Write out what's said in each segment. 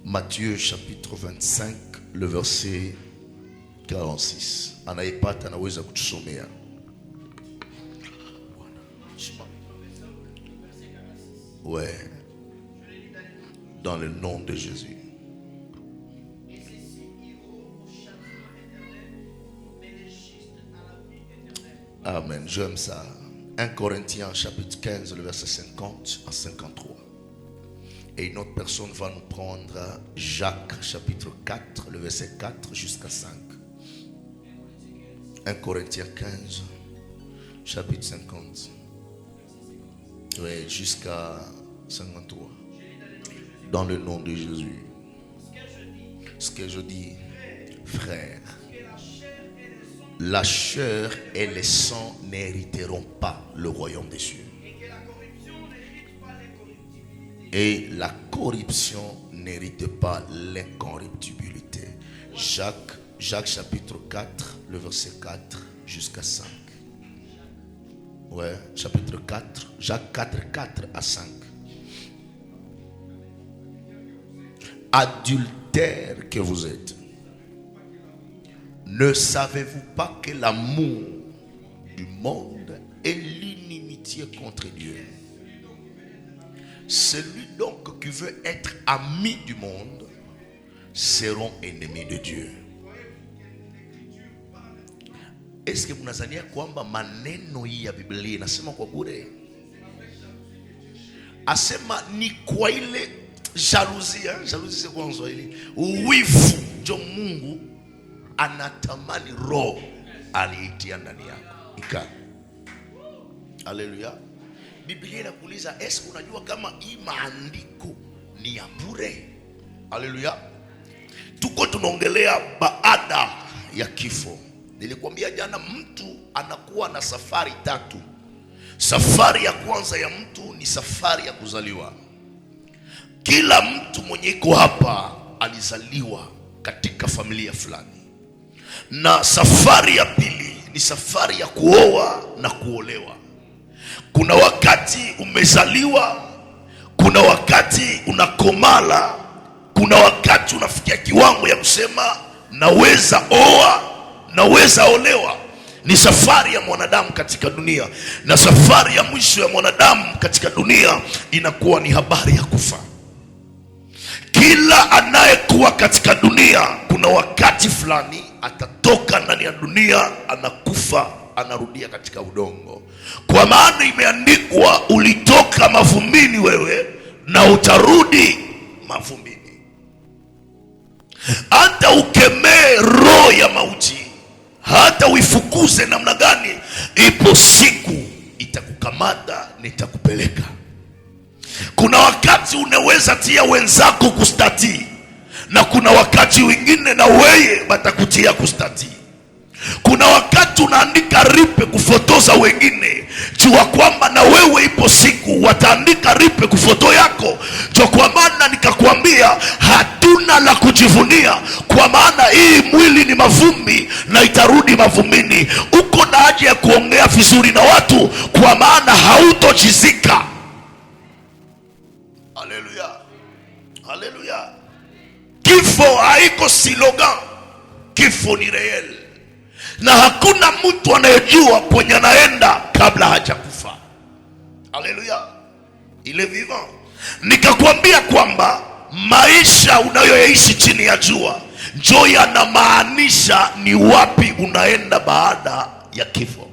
Matthieu chapitre 25, le verset 46. Anaipata naweza kutusomea. Ouais. Dans le nom de Jésus. Amen. J'aime ça. 1 Corinthiens chapitre 15, le verset 50 à 53. Et une autre personne va nous prendre Jacques chapitre 4, le verset 4 jusqu'à 5. 1 Corinthiens 15, chapitre 50. Oui, jusqu'à 53. Dans le nom de Jésus. Ce que je dis, frère, la chair et le sang n'hériteront pas le royaume des cieux. Et la corruption n'hérite pas l'incorruptibilité. Jacques chapitre 4, le verset 4 jusqu'à 5. Ouais, chapitre 4, Jacques 4, 4 à 5. Adultères que vous êtes, ne savez-vous pas que l'amour du monde est l'inimitié contre Dieu? Celui donc qui veut être ami du monde seront ennemis de Dieu. Est-ce que mnazania kwamba maneno hii ya Biblia inasema kwa bure? Asema ni kwa ile jalousie, jalousie kwa Kiswahili, wivu ndio Mungu anatamani roho aliitia ndani yako. Ika. Haleluya. Biblia inakuuliza, eske unajua kama hii maandiko ni ya bure? Haleluya. Tuko tunaongelea baada ya kifo. Nilikwambia jana mtu anakuwa na safari tatu. Safari ya kwanza ya mtu ni safari ya kuzaliwa. Kila mtu mwenye iko hapa alizaliwa katika familia fulani. Na safari ya pili ni safari ya kuoa na kuolewa. Kuna wakati umezaliwa, kuna wakati unakomala, kuna wakati unafikia kiwango ya kusema naweza oa, naweza olewa. Ni safari ya mwanadamu katika dunia. Na safari ya mwisho ya mwanadamu katika dunia inakuwa ni habari ya kufa. Kila anayekuwa katika dunia, kuna wakati fulani atatoka ndani ya dunia, anakufa, anarudia katika udongo. Kwa maana imeandikwa, ulitoka mavumbini wewe na utarudi mavumbini. Hata ukemee roho ya mauti, hata uifukuze namna gani, ipo siku itakukamata na itakupeleka. Kuna wakati unaweza tia wenzako kustati, na kuna wakati wengine na wewe batakutia kustati. Kuna wakati unaandika ripe kufotoza wengine, jua kwamba na wewe ipo siku wataandika ripe kufoto yako. Jua kwa maana nikakwambia hatuna la kujivunia, kwa maana hii mwili ni mavumbi na itarudi mavumbini. Uko na haja ya kuongea vizuri na watu, kwa maana hautojizika. Haleluya. Haleluya. Kifo haiko slogan, kifo ni real. Na hakuna mtu anayejua kwenye anaenda kabla hajakufa. Haleluya. Ile vivant. Nikakwambia kwamba maisha unayoishi chini ya jua ndio yanamaanisha ni wapi unaenda baada ya kifo.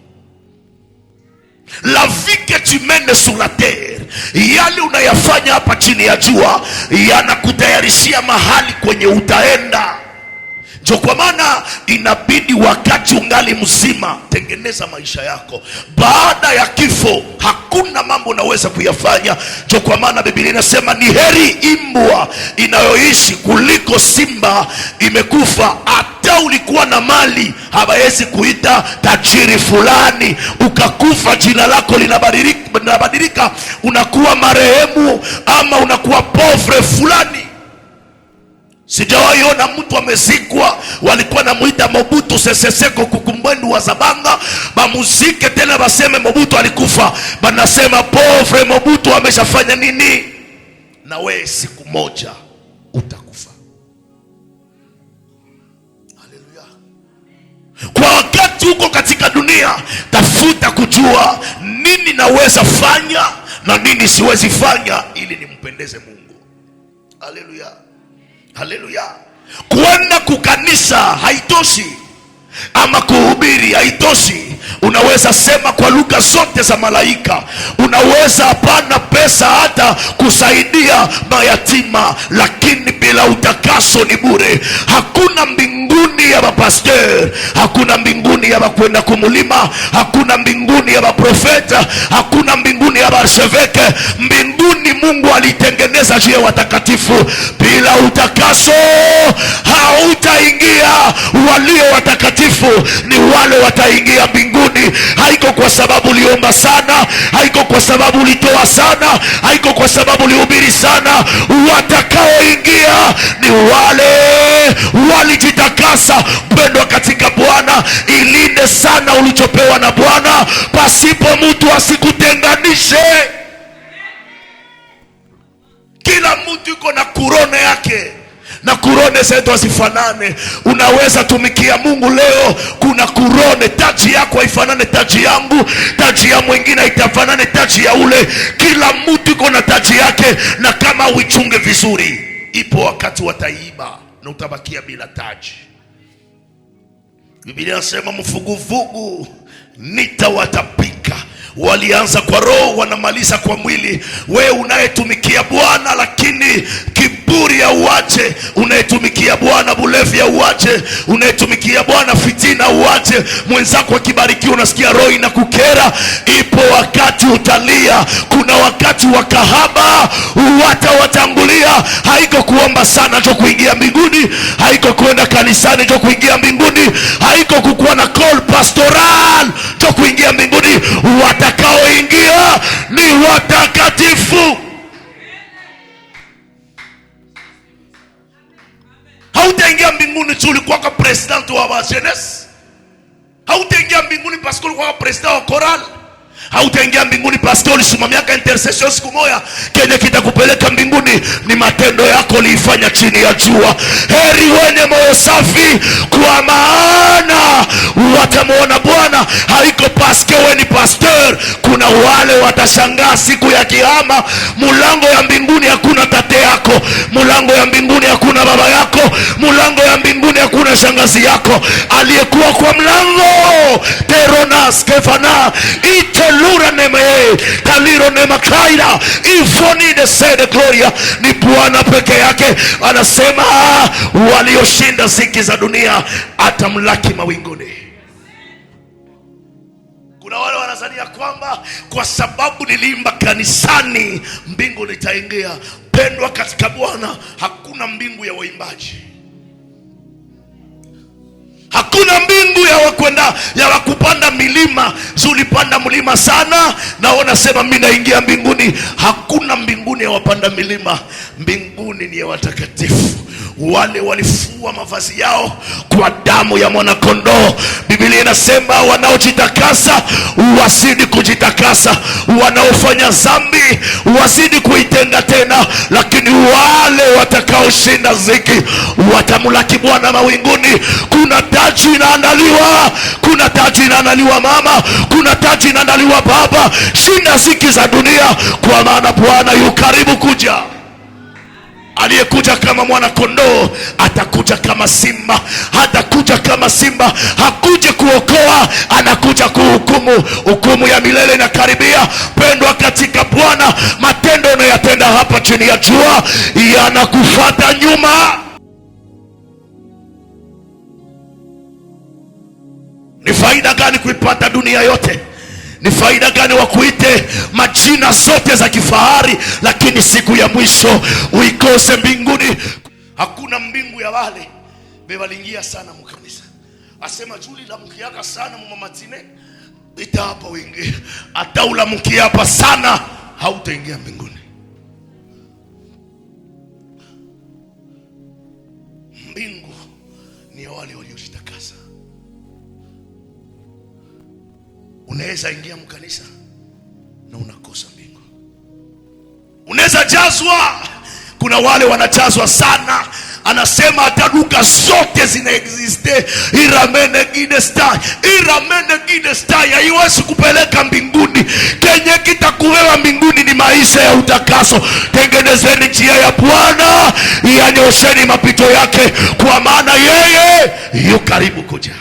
La vie que tu mènes sur la terre, yale unayafanya hapa chini ya jua yanakutayarishia mahali kwenye utaenda. Ndio kwa maana inabidi wakati ungali mzima tengeneza maisha yako. Baada ya kifo hakuna mambo unaweza kuyafanya. Ndio kwa maana Biblia inasema ni heri imbwa inayoishi kuliko simba imekufa. Hata ulikuwa na mali, hawezi kuita tajiri fulani ukakufa, jina lako linabadilika, unakuwa marehemu ama unakuwa pauvre fulani. Sijawahi ona mtu amezikwa walikuwa namuita Mobutu Sese Seko Kukumbwendu wa Zabanga, bamuzike tena baseme Mobutu alikufa, banasema pauvre Mobutu ameshafanya nini. Na wewe siku moja utakufa. tafuta kujua nini naweza fanya na nini siwezi fanya ili nimpendeze Mungu. Haleluya, haleluya. Kwenda kukanisa haitoshi, ama kuhubiri haitoshi. Unaweza sema kwa lugha zote za malaika, unaweza hapana pesa hata kusaidia mayatima, lakini bila utakaso ni bure. Hakuna mbinguni ya mapastor, hakuna mbinguni ya kwenda kumulima, hakuna mbinguni ya maprofeta, hakuna mbinguni ya archevêque. Mbinguni Mungu alitengeneza juu ya watakatifu. Bila utakaso hautaingia. Walio watakatifu ni wale wataingia mbinguni. Haiko kwa sababu uliomba sana, haiko kwa sababu ulitoa sana, haiko kwa sababu ulihubiri sana. Watakaoingia ni wale walijitakasa. Mpendwa katika Bwana, ilinde sana ulichopewa na Bwana, pasipo mtu asikutenganishe. Kila mtu yuko na kurone yake, na kurone zetu hazifanane. Unaweza tumikia Mungu leo, kuna kurone. Taji yako haifanane taji yangu, taji ya mwingine haitafanane taji ya ule. Kila mtu yuko na taji yake, na kama uichunge vizuri, ipo wakati wataiba na utabakia bila taji. Biblia inasema mfuguvugu nitawatapika. Walianza kwa roho, wanamaliza kwa mwili. Wewe unayetumikia Bwana lakini kiburi ya uache, unayetumikia Bwana bulevi ya uache, unayetumikia Bwana fitina uache. Mwenzako akibarikiwa unasikia roho inakukera. Ipo wakati utalia. Kuna wakati wa kahaba watawatangulia. Haiko kuomba sana ndio kuingia mbinguni, haiko kwenda kanisani ndio kuingia mbinguni, haiko kukuwa na call pastoral ndio kuingia mbinguni. Watakaoingia ni watakatifu. Hautaingia mbinguni tu ulikuwa kwa president wa jeunesse. Hautaingia mbinguni parce ulikuwa kwa president wa choral. Hautaingia mbinguni parce ulisimamia intercession siku moja. Kenye kitakupeleka mbinguni ni matendo yako uliifanya chini ya jua. Heri wenye moyo safi, kwa maana watamuona Bwana. Haiko paske wewe ni pastor. Kuna wale watashangaa siku ya kiyama. Mulango ya mbinguni hakuna tate yako, mulango ya mbinguni hakuna baba yako, mulango ya mbinguni hakuna shangazi yako. Aliyekuwa kwa mlango teronas kefana itelura neme kaliro nema kaira ifoni de sede gloria. Ni Bwana peke yake. Anasema walioshinda ziki za dunia atamlaki mawinguni. Kuna wale wanazania kwamba kwa sababu niliimba kanisani mbingu nitaingia. Pendwa katika Bwana, hakuna mbingu ya waimbaji, hakuna mbingu ya wakwenda ya wakupanda milima. Zulipanda mlima sana na unasema mimi naingia mbinguni. Hakuna mbinguni ya wapanda milima. Mbinguni ni ya watakatifu, wale walifua mavazi yao kwa damu ya mwana kondoo. Biblia inasema wanaojitakasa wazidi kujitakasa, wanaofanya dhambi wazidi kuitenda tena. Lakini wale watakaoshinda ziki watamlaki Bwana mawinguni. Kuna taji inaandaliwa, kuna taji inaandaliwa mama, kuna taji inaandaliwa baba. Shinda ziki za dunia, kwa maana Bwana yu karibu kuja. Aliyekuja kama mwana kondoo atakuja kama simba. Hatakuja kama simba, hakuje kuokoa, anakuja kuhukumu. Hukumu ya milele inakaribia. Pendwa katika Bwana, matendo unayotenda hapa chini ya jua yanakufuata nyuma. Ni faida gani kuipata dunia yote? Ni faida gani wakuite majina zote za kifahari, lakini siku ya mwisho uikose mbinguni? Hakuna mbingu ya wale bebalingia sana mkanisa. Asema juli la mkiaka sana mumamatine ita hapa wingi. Ataula mkiapa sana hautaingia mbinguni. Mbingu ni ya wale waliojitakasa. Unaweza ingia mkanisa na unakosa mbingu. Unaweza jazwa. Kuna wale wanajazwa sana, anasema hata lugha zote zinaexiste. Iramene gine stai haiwezi kupeleka mbinguni. Kenye kitakuwewa mbinguni ni maisha ya utakaso. Tengenezeni njia ya Bwana, yanyosheni mapito yake, kwa maana yeye yu karibu kuja.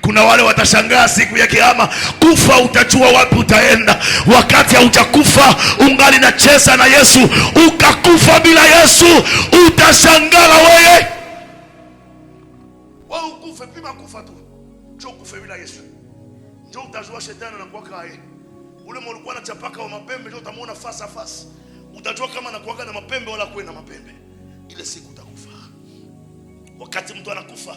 Kuna wale watashangaa siku ya kiyama. Kufa utajua wapi utaenda. Wakati haujakufa ungali na cheza na Yesu, ukakufa bila Yesu, utashangaa wewe. Wewe ukufe, pima kufa tu. Njoo kufe bila Yesu. Njoo utajua shetani anakuwa yeye. Ule mlikuwa na chapaka wa mapembe, njoo utamuona face à face. Utajua kama anakuwa na mapembe wala kwenda mapembe. Ile siku utakufa. Wakati mtu anakufa,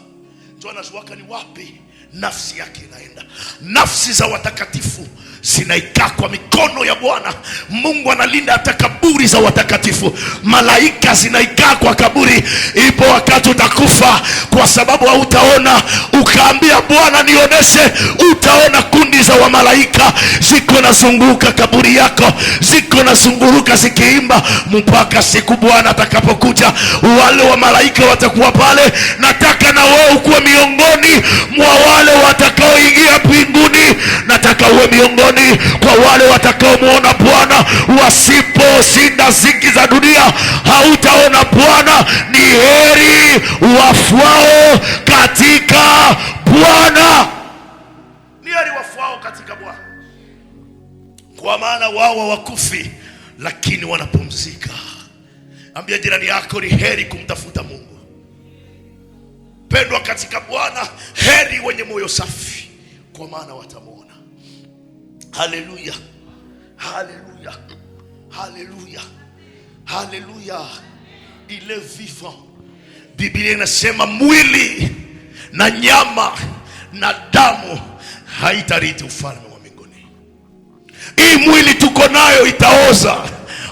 njoo anajua ni wapi nafsi yake inaenda. Nafsi za watakatifu zinaikaa kwa mikono ya Bwana. Mungu analinda hata kaburi za watakatifu. Malaika zinaikaa kwa kaburi. Ipo wakati utakufa, kwa sababu hautaona. Ukaambia Bwana nioneshe, utaona kundi za wamalaika ziko nazunguka kaburi yako, ziko nazunguruka zikiimba, mpaka siku Bwana atakapokuja. Wale wa malaika watakuwa pale. Nataka na wewe ukuwe miongoni mwa wale watakaoingia mbinguni. Nataka uwe miongoni kwa wale watakaomuona Bwana. Wasiposhinda ziki za dunia, hautaona Bwana. Ni heri wafuao katika Bwana. Ni heri wafuao katika Bwana, kwa maana wao hawakufi lakini wanapumzika. Ambia jirani yako, ni heri kumtafuta Mungu. Pendwa katika Bwana, heri wenye moyo safi, kwa maana watamwona. Haleluya, haleluya, haleluya, haleluya. Il est vivant. Biblia inasema mwili na nyama na damu haitarithi ufalme wa mbinguni. Hii mwili tuko nayo itaoza,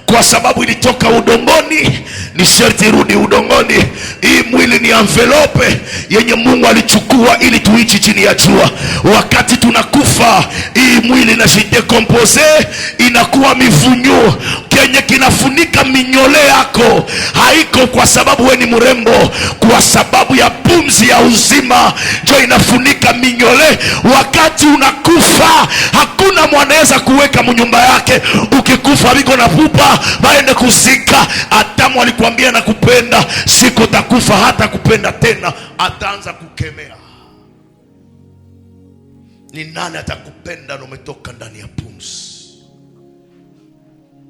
kwa sababu ilitoka udongoni, ni sharti irudi udongoni. Hii mwili ni envelope yenye Mungu alichukua ili tuishi chini ya jua. Wakati tunakufa, hii mwili inajidecompose, inakuwa mivunyu. Kenye kinafunika minyole yako haiko kwa sababu we ni mrembo, kwa sababu ya pumzi ya uzima ndio inafunika minyole. Wakati unakufa, hakuna mwanaweza kuweka mnyumba yake. Ukikufa biko na pupa baende kuzika. Adamu alikwambia nakupenda, siku utakufa hata kupenda tena, ataanza kukemea. Ni nani atakupenda na umetoka ndani ya pumzi?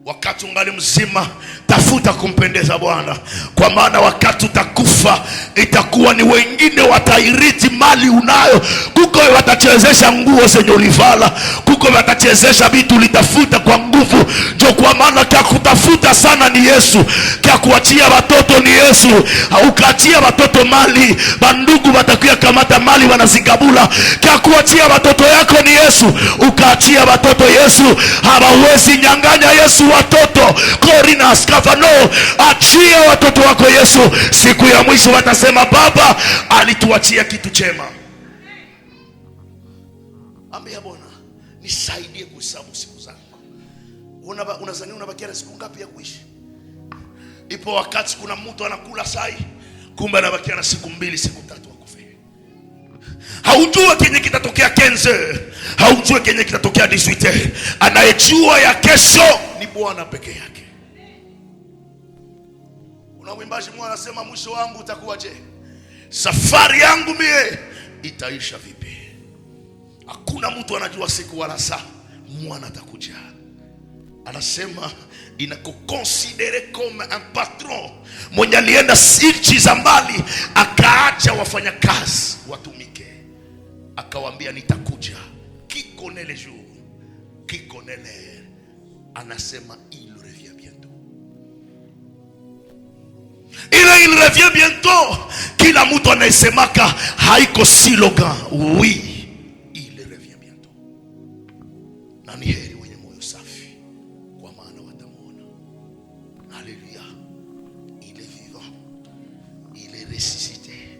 Wakati ungali mzima, tafuta kumpendeza Bwana, kwa maana wakati utakufa, itakuwa ni wengine watairithi mali unayo. Kuko watachezesha nguo zenye ulivala, kuko watachezesha vitu ulitafuta kwa nguvu. Ndio kwa maana kia kutafuta sana ni Yesu, kia kuachia watoto ni Yesu. Ukaachia watoto mali, bandugu watakuya kamata mali wanazigabula. Kia kuachia watoto yako ni Yesu. Ukaachia watoto Yesu, hawawezi nyang'anya Yesu watoto. Korina Skavano, achia watoto wako Yesu. Siku ya mwisho watasema Baba alituachia kitu chema. Ambia Bwana, nisaidie kuhesabu siku zangu. Unazania unabakia na siku ngapi ya kuishi? Ipo wakati kuna mtu anakula sai, kumbe anabakia na siku 2 siku 3 akufe. Haujua kenye kitatokea 15, haujua kenye kitatokea 18. Anayejua ya kesho ni Bwana peke yake. Kuna mwimbaji mmoja anasema, mwisho wangu utakuwa je? Safari yangu mie itaisha vipi? Hakuna mtu anajua siku wala saa mwana atakuja. Anasema inakukonsidere comme un patron mwenye alienda nchi za mbali, akaacha wafanya kazi watumike, akawaambia nitakuja. Qui connaît les jours, qui connaît l'heure. Anasema il revient bientôt. Il revient bientôt. Kila mtu anayesemaka haiko slogan. Oui, il revient bientôt. Na ni heri wenye moyo safi, kwa maana watamuona. Haleluya. Il est vivant. Il est ressuscité.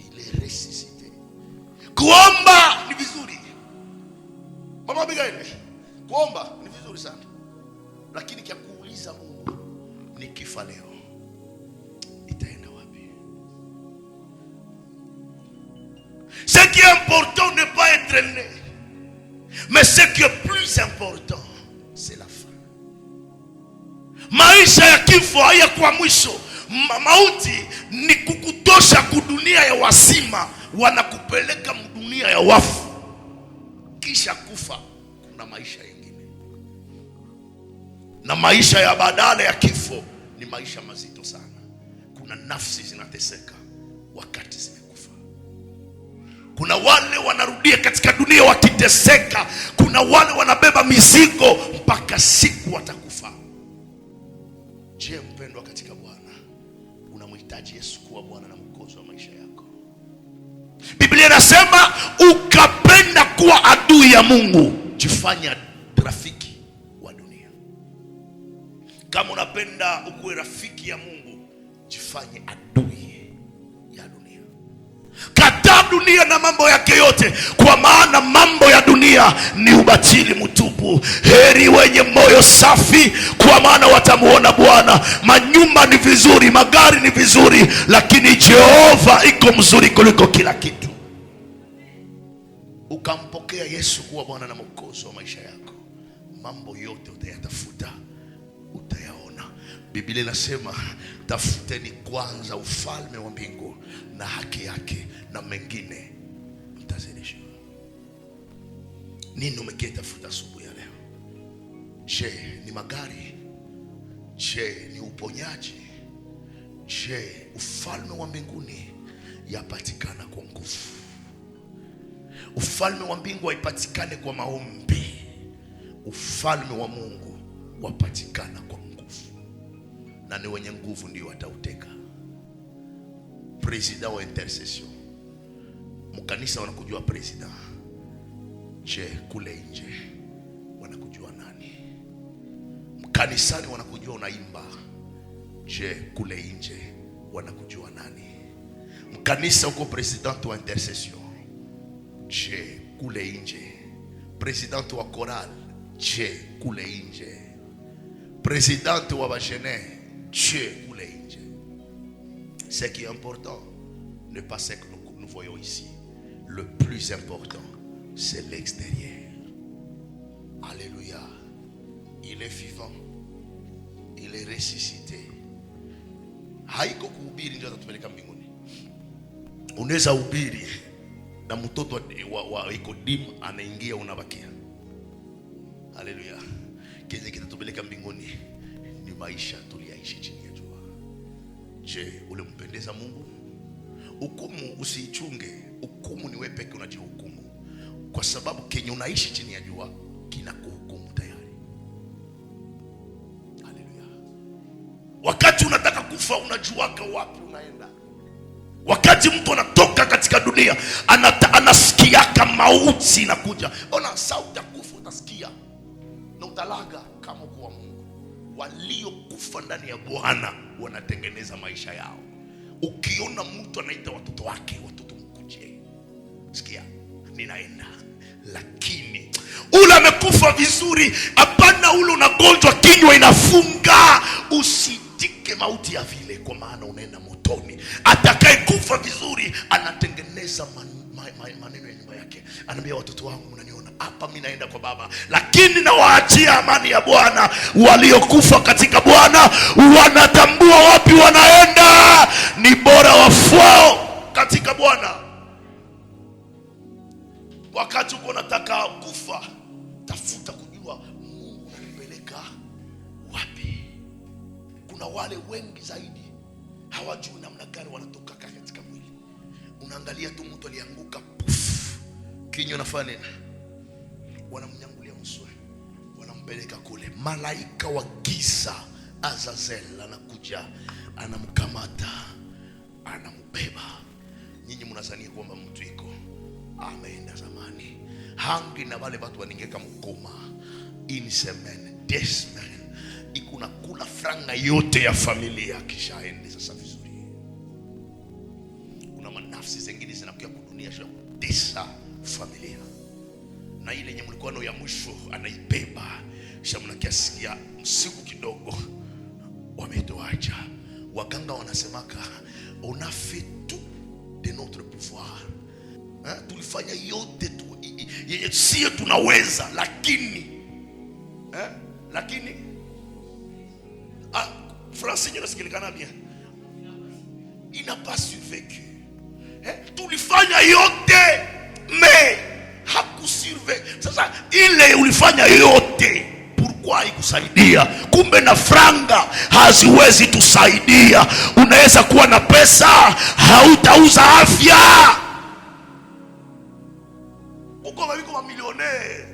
Il est ressuscité. Kuomba ni vizuri. Mama Abigail, kuomba ni vizuri sana. Lakini kia kuuliza Mungu, nikifa leo nitaenda wapi? Ce qui est important n'est pas être né, mais ce qui est plus important c'est la fin. Maisha ya kifo hayakuwa mwisho. Mauti ni kukutosha kudunia ya wasima, wanakupeleka dunia ya wafu. Kisha kufa kuna maisha mengine, na maisha ya badala ya kifo ni maisha mazito sana. Kuna nafsi zinateseka wakati zimekufa. Kuna wale wanarudia katika dunia wakiteseka. Kuna wale wanabeba mizigo mpaka siku watakufa. Je, mpendwa katika Bwana, unamhitaji Yesu kuwa Bwana na Mwokozi wa maisha yako? Biblia inasema ukapenda kuwa adui ya Mungu, jifanya rafiki wa dunia. Kama unapenda ukuwe rafiki ya Mungu, jifanye adui ya dunia. Kataa dunia na mambo yake yote, kwa maana mambo ya dunia ni ubatili mtupu. Heri wenye moyo safi, kwa maana watamuona Bwana. Manyumba ni vizuri, magari ni vizuri, lakini Jehova iko mzuri kuliko kila kitu. Ukampokea Yesu kuwa Bwana na Mwokozi wa maisha yako, mambo yote utayatafuta, utayaona. Biblia inasema tafuteni kwanza ufalme wa mbingu na haki yake, na mengine mtazidishwa. Nini umekitafuta asubuhi ya leo? Je, ni magari? Je, ni uponyaji? Je, ufalme wa mbinguni yapatikana kwa nguvu? Ufalme wa mbingu haipatikane kwa maombi. Ufalme wa Mungu wapatikana kwa nguvu, na ni wenye nguvu ndio watauteka. President wa intercession, mkanisa wanakujua president. Je, kule nje wanakujua nani? Mkanisani wanakujua unaimba. Je, kule nje wanakujua nani? Mkanisa uko president wa intercession. Je, kule nje president wa choral? Je, kule nje president wa bajene? Je, kule nje? Ce qui est important n'est pas ce que nous voyons ici. Le plus important c'est l'extérieur. Alléluia. Il est vivant, il est ressuscité. Haiko kuhubiri ndio atatupeleka mbinguni. Unaweza hubiri na mtoto wa Nikodim anaingia, unabakia. Haleluya. Kile kitatupeleka mbinguni ni maisha tuliyaishi chini ya jua. Je, ulimpendeza Mungu? Hukumu usiichunge. Hukumu ni wewe pekee unajihukumu, kwa sababu kenye unaishi chini ya jua kinakuhukumu tayari. Haleluya. Wakati unataka kufa unajuaka wapi unaenda. Wakati mtu anatoka katika dunia anasikiaka mauti inakuja. Ona sauti ya kufa utasikia na utalaga kama kwa Mungu. Waliokufa ndani ya Bwana wanatengeneza maisha yao. Ukiona mtu anaita watoto wake, watoto mkuje, sikia ninaenda, lakini ule amekufa vizuri. Hapana, ule unagonjwa kinywa inafunga. Usitike mauti ya vile, kwa maana unaenda motoni. Atakaye kufa vizuri anatengeneza maneno ya nyumba yake, anaambia watoto wangu, mnaniona hapa mimi naenda kwa Baba, lakini nawaachia amani ya Bwana. Waliokufa katika Bwana wanatambua wapi wanaenda. Ni bora wafao katika Bwana. Wakati uko unataka kufa, tafuta kujua Mungu ananipeleka wapi. Kuna wale wengi zaidi hawajui namna gani wanatoka katika mwili. Unaangalia tu mtu alianguka, puff, kinywa nafanya nini? Wanamnyangulia mswe, wanampeleka kule. Malaika wa giza Azazel anakuja, anamkamata, anambeba. Nyinyi mnazania kwamba mtu iko ameenda zamani. Hangi na wale watu waningeka mkoma in semen, desmen, ikuna kula franga yote ya familia kisha aende sasa vizuri. Kuna manafsi zingine zinakuja kudunia sio kutesa familia, na ile yenye mlikuwa nayo ya mwisho anaibeba. Shamna kiasikia msiku kidogo wametoacha. Waganga wanasemaka on a fait tout de notre pouvoir. Tulifanya yote yenye sio tunaweza, lakini français inasikilikana bien, il n'a pas survécu. Tulifanya yote me hakusurvive. Sasa ile ulifanya yote, pourquoi ikusaidia? Kumbe na franga haziwezi tusaidia. Unaweza kuwa na pesa, hautauza afya. Uko mabiko wa millionnaire.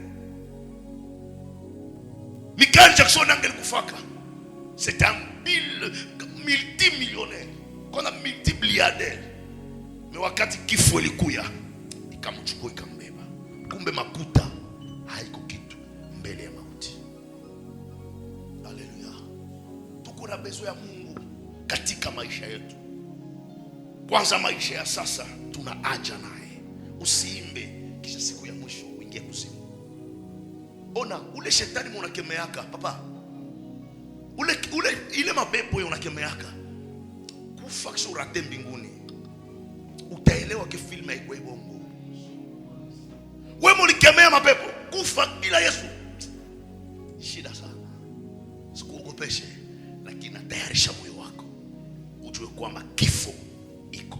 Michael Jackson angelikufaka. C'est un multimillionnaire, qu'on a multimilliardaire. Mais wakati kifo ilikuya, ikamchukua ikambeba. Kumbe makuta haiko kitu mbele ya mauti. Haleluya. Tuko na bezo ya Mungu katika maisha yetu. Kwanza maisha ya sasa tuna haja naye. Usiimbe kisha siku ya mwisho uingie kuzimu. Ona ule shetani munakemeaka papa. Ile mapepo yo unakemeaka. Kufa kisha urate mbinguni. Utaelewa ke filmu haiko ibongo. Wewe mulikemea mapepo, kufa bila Yesu. Shida sana. Sikuogopeshe, lakini tayarisha moyo wako. Ujue kwamba kifo iko.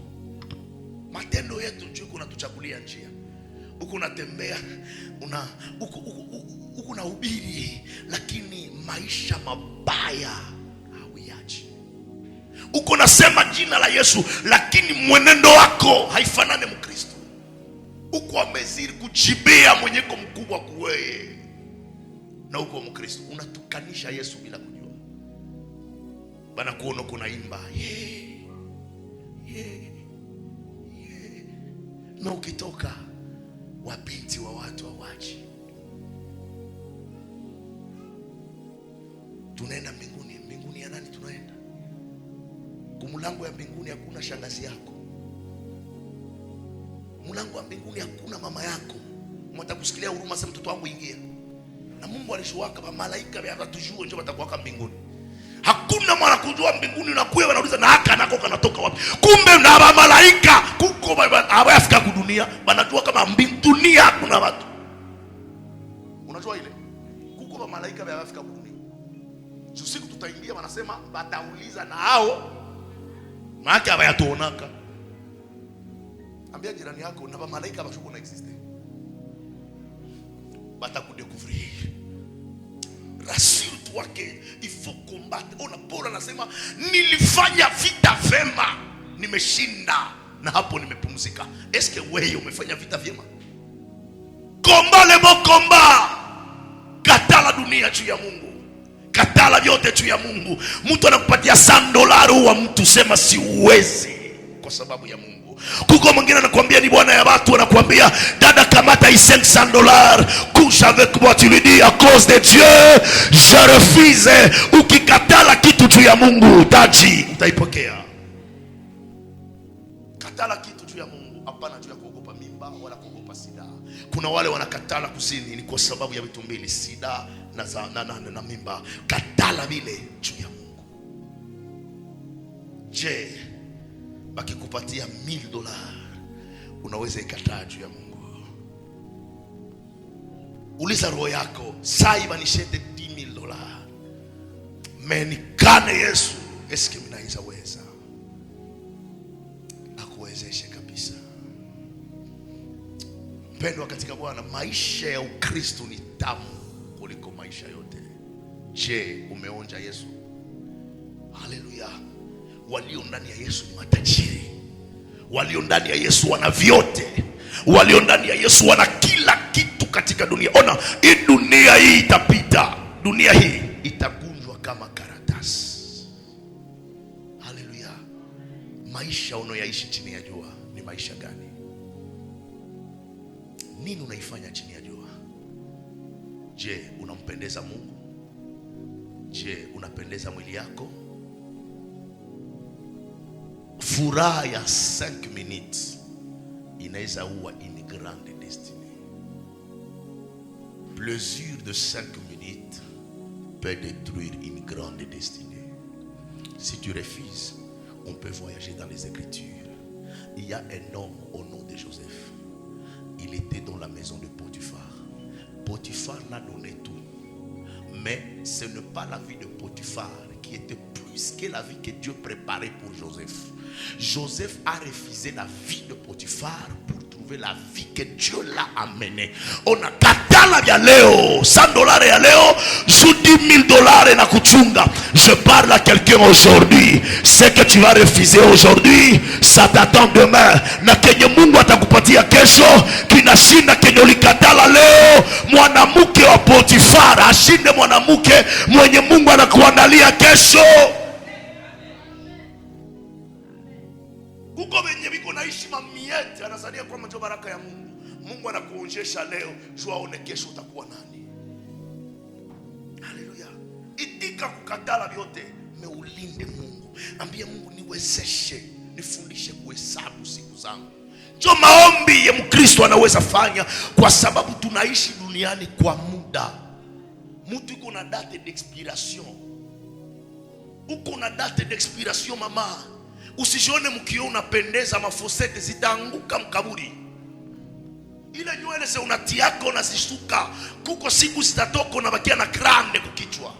Matendo yetu njoo kunatuchagulia njia. Uko unatembea, uko unahubiri, lakini maisha mabaya hauiachi. Uko nasema jina la Yesu, lakini mwenendo wako haifanane Mkristo. Uko ameziri kujibia mwenyeko mkubwa kuweye, na uko Mkristo unatukanisha Yesu bila kujua. Bana kuona kuna imba na ukitoka wabinti wa watu hawaji. Tunaenda mbinguni. Mbinguni ya nani tunaenda? Kumulango ya mbinguni hakuna shangazi yako. Mulango wa mbinguni hakuna mama yako. Mtakusikilia huruma sema mtoto wangu ingia. Na Mungu alishuaka malaika ya watujue ndio watakuwa mbinguni. Hakuna mwana kujua mbinguni, unakuwa wanauliza na haka nako kanatoka wapi? Kumbe na malaika kuko hawafika kudunia, wanajua kama dunia kuna watu. Unajua ile? Kuko malaika hawafika kudunia. Siku tutaingia wanasema watauliza na hao maana hawayatuonaka. Ambia jirani yako na malaika bashuko na existe. Batakudécouvrir. Rassure-toi que il faut combattre. Ona Paulo anasema nilifanya vita vyema, nimeshinda na hapo nimepumzika. Est-ce que wewe umefanya vita vyema? Combat le bon combat. Katala dunia juu ya Mungu. Katala vyote juu ya Mungu. Mtu anakupatia $100 wa mtu sema siwezi kwa sababu ya Mungu. Kuko mwingine anakuambia ni bwana ya watu, anakuambia dada kamata $500, couche avec moi, tu lui dis à cause de Dieu je refuse. Ukikatala kitu juu ya Mungu utaipokea. Katala kitu juu ya Mungu, hapana juu ya kuogopa mimba wala kuogopa sida. Kuna wale wanakatala kuzini ni kwa sababu ya vitu mbili, sida na mimba. Katala vile juu ya Mungu. Je, bakikupatia $1,000 unaweza ikataa juu ya Mungu? Uliza roho yako, sasa nishete $10,000 menikane Yesu, eske mnaweza weza? Akuwezeshe kabisa. Mpendwa katika Bwana, maisha ya Ukristo ni tamu kuliko maisha yote. Je, umeonja Yesu? Haleluya. Walio ndani ya Yesu ni matajiri. Walio ndani ya Yesu wana vyote. Walio ndani ya Yesu wana kila kitu katika dunia. Ona, hii dunia hii itapita. Dunia hii itakunjwa kama karatasi. Haleluya. Maisha unayoishi chini ya jua ni maisha gani? Nini unaifanya chini ya jua? Je, unampendeza Mungu? Je, unapendeza mwili yako? Furaha ya 5 minutes inaweza uwa une grande destinée. Plaisir de 5 minutes peut détruire une grande destinée. Si tu refuses, on peut voyager dans les Écritures. Il y a un homme au nom de Joseph. il était dans la maison de Potiphar. Potiphar l'a donné tout. Mais ce n'est pas la vie de Potiphar qui était plus que la vie que Dieu préparait pour Joseph. Joseph a refusé la vie de Potiphar pour trouver la vie que Dieu l'a amené. On a katala vya leo, $100 ya leo, joue $10,000 na kuchunga. Je parle à quelqu'un aujourd'hui. Ce que tu vas refuser aujourd'hui, ça t'attend demain. Na kenye Mungu atakupatia kesho, kinashinda kenye ulikatala leo. Mwanamke wa Potiphar ashinde mwanamke mwenye Mungu anakuandalia kesho. Kuko wenye biko naishi mamiete, anasania kwa macho baraka ya Mungu. Mungu anakuonjesha leo, jua one kesho utakuwa nani. Haleluya. Itika kukatala vyote, meulinde Mungu. Ambia Mungu niwezeshe, nifundishe kuhesabu siku zangu. Ndio maombi ya Mkristo anaweza fanya, kwa sababu tunaishi duniani kwa muda. Mtu uko na date d'expiration. Uko na date d'expiration mama. Usijione mkio unapendeza, mafosete zitaanguka mkaburi. Ile nywele se unatiako na zisuka, kuko siku zitatoka na bakia na grande kukichwa.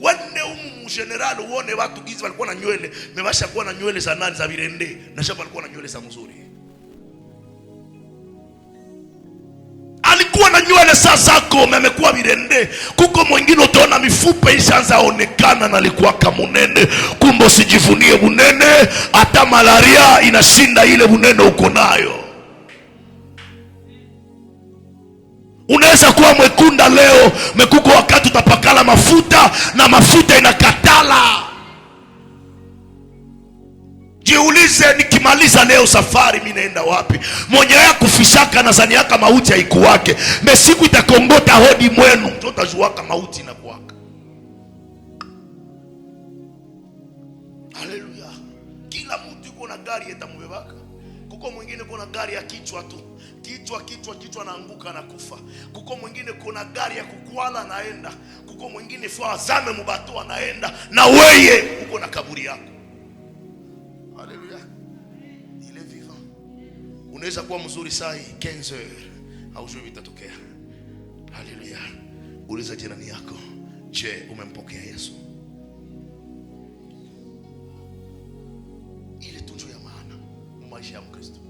Wende umu general uone watu gizi walikuwa na nywele, mebasha kuwa na nywele za nani za virende, na shaba walikuwa na nywele za mzuri. Alikuwa na nywele zako memekuwa virende. Kuko mwingine utaona mifupa ishaanza onekana na alikuwa kamunene. Kumbe usijivunie bunene, hata malaria inashinda ile bunene uko nayo. Unaweza kuwa mwekunda leo, mekuko wakati utapakala mafuta na mafuta inakatala. Jiulize, nikimaliza leo safari mimi naenda wapi? Mwenye ya kufishaka na zani yaka mauti haikuwake. Mesiku itakongota hodi mwenu, utajuaka mauti inakuwaka. Haleluya. Kila mtu yuko na gari itamubebaka. Kuko mwingine kuna gari ya kichwa tu. Kichwa naanguka na kufa. Kuko mwingine kuna gari ya kukwala naenda. Kuko mwingine fua azame mubato anaenda. Na weye uko na kaburi yako. Haleluya. Il est vivant. Unaweza kuwa mzuri saa hii 15 haujui vitatokea. Haleluya. Uliza jirani yako, je, umempokea Yesu? Ile tunjo ya maana maisha ya Mkristo.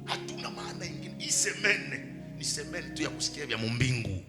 Hatuna maana nyingine. Hii semene ni semene tu ya kusikia vya mbingu.